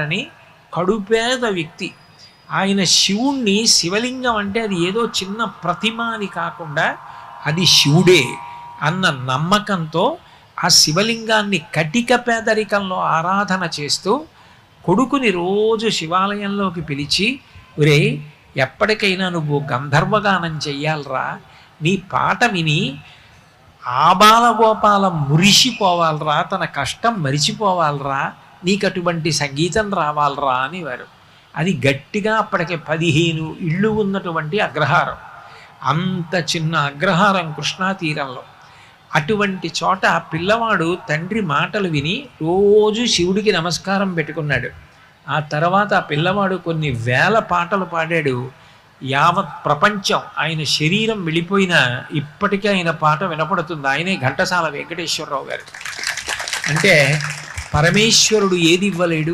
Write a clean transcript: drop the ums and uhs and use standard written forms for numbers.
అని కడుపేద వ్యక్తి. ఆయన శివుణ్ణి శివలింగం అంటే అది ఏదో చిన్న ప్రతిమ అని కాకుండా అది శివుడే అన్న నమ్మకంతో ఆ శివలింగాన్ని కటిక పేదరికంలో ఆరాధన చేస్తూ కొడుకుని రోజు శివాలయంలోకి పిలిచి, ఒరే ఎప్పటికైనా నువ్వు గంధర్వగానం చెయ్యాలరా, నీ పాట విని ఆబాలగోపాలం మురిసిపోవాలరా, తన కష్టం మరిచిపోవాలరా, నీకు అటువంటి సంగీతం రావాలరా అనేవారు. అది గట్టిగా అప్పటికే 15 ఇళ్ళు ఉన్నటువంటి అగ్రహారం. అంత చిన్న అగ్రహారం కృష్ణా తీరంలో. అటువంటి చోట పిల్లవాడు తండ్రి మాటలు విని రోజు శివుడికి నమస్కారం పెట్టుకున్నాడు. ఆ తర్వాత ఆ పిల్లవాడు కొన్ని వేల పాటలు పాడాడు. యావత్ ప్రపంచం ఆయన శరీరం వెళ్ళిపోయినా ఇప్పటికీ ఆయన పాట వినపడుతుంది. ఆయనే ఘంటసాల వెంకటేశ్వరరావు గారు. అంటే పరమేశ్వరుడు ఏది ఇవ్వలేడు,